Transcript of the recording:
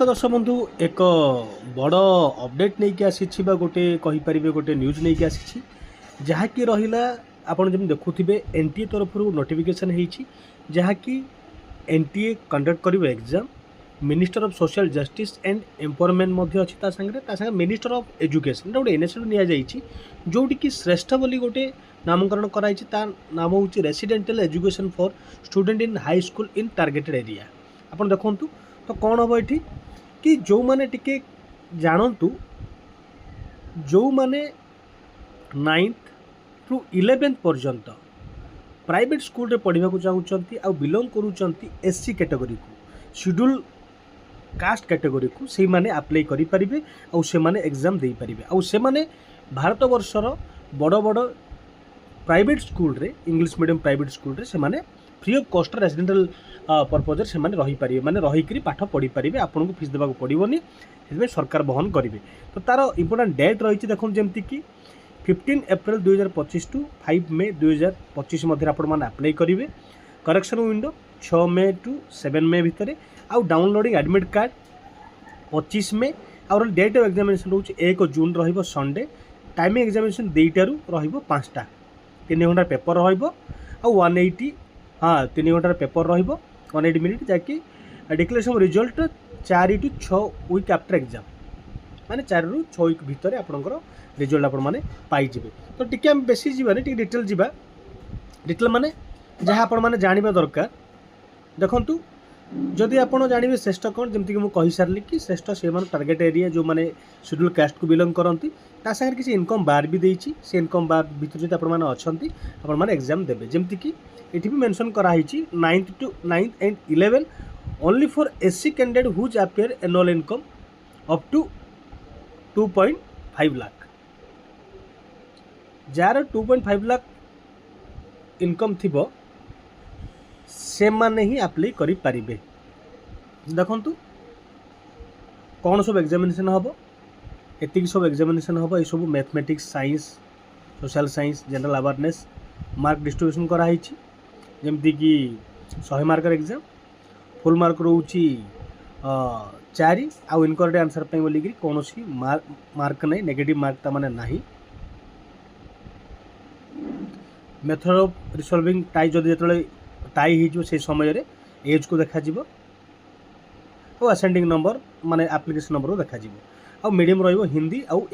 नमस्कार दर्शक बंधु एक बड़ अपडेट नहीं कि आसी गोटे कहीपर गोटे न्यूज नहीं कि आसी जहाँकि रहा आपड़ जमी देखुवे एनटीए तरफ नोटिफिकेशन होती जहाँकि एनटीए कंडक्ट कर exam minister of social justice and empowerment अच्छी सागे मिनिस्टर ऑफ एजुकेशन गोटे इनिशिएटिव नि जाइए जोटी कि श्रेष्ठ बोली गोटे नामकरण कराई नाम हूँ residential education for student in high school in targeted area. आप देखूँ तो कौन हम ये कि जो माने टिके जानतु जो माने 9th टू 11th पर्यंत प्राइवेट स्कूल रे पढ़ा चाहूँगी आ बिलोंग करूँ एससी कैटेगरी को शेड्यूल कास्ट कैटेगरी को से माने अप्लाई करि परिबे आ से माने एग्जाम दे परिबे आ से माने भारत वर्षर बड़ बड़ प्राइवेट स्कूल रे इंग्लिश मीडियम प्राइवेट स्कूल रे से माने free of cost residential purpose से माने रही पारिबे माने रही पाठ पढ़ी पारिबे आपन को फीस देबा को पड़िबोनी से सरकार बहन करेंगे। तो तार इंपोर्टेंट डेट रही देखो जमती कि 15 एप्रिल 2025 टू 5 मे 2025 मध्य आपण अप्लाई करेंगे। करेक्शन विंडो 6 मे टू 7 मे भितर आउ डाउनलोडिंग एडमिट कार्ड 25 मे और डेट ऑफ एग्जामिनेशन रोचे 1 जून रहिबो संडे। टाइमिंग एग्जामिनेशन 2टारू रहिबो 5टा 3 घंटा पेपर रहिबो आ 180 हाँ 3 घंटार पेपर रहिबो 180 मिनिट जाकि declaration result 4 to 6 week after exam माने 4 रु 6 वीक भितर आपनकर रिजल्ट आपण माने पाई जिवे। तो टिके हम बेसी जीवा टिके डिटेल जीवा डिटेल माने जहाँ आपण माने जानिबा दरकार। देखंतु जदि आपण जानिबे श्रेष्ठ कौन जमती कि मु कहि सारली कि श्रेष्ठ से मान टार्गेट एरिया जो माने शेड्यूल कास्ट को बिलोंग करती ता संगे किसी इनकम बार भी देइछि से इनकम बार भितर जदि आपण माने अछंती आपण माने एग्जाम देबे जमती कि एठी भी मेंशन करा हिची 9th and 11 only for SC candidate whose appear annual income up to 2.5 lakh जार 2.5 लाख इनकम थिबो से माने ही अप्लाई करि पारिबे। देखंतु कौन सब एग्जामिनेशन हम एतिक सब एग्जामिनेशन हम ये सब mathematics science social science general awareness mark distribution कराई जमती कि 100 मार्कर एग्जाम फुल मार्क रोची 4 आउ इनकरेक्ट आंसर पे बोलिक कौन सी मार्क नहीं नेगेटिव मार्क ता माने नहीं। मेथड ऑफ रिसॉल्विंग टाई जदि जो टाई हो समय एज को देखा और असेंडिंग नंबर माने एप्लिकेशन नंबर देखा आ मीडियम रहिबो हिंदी आउ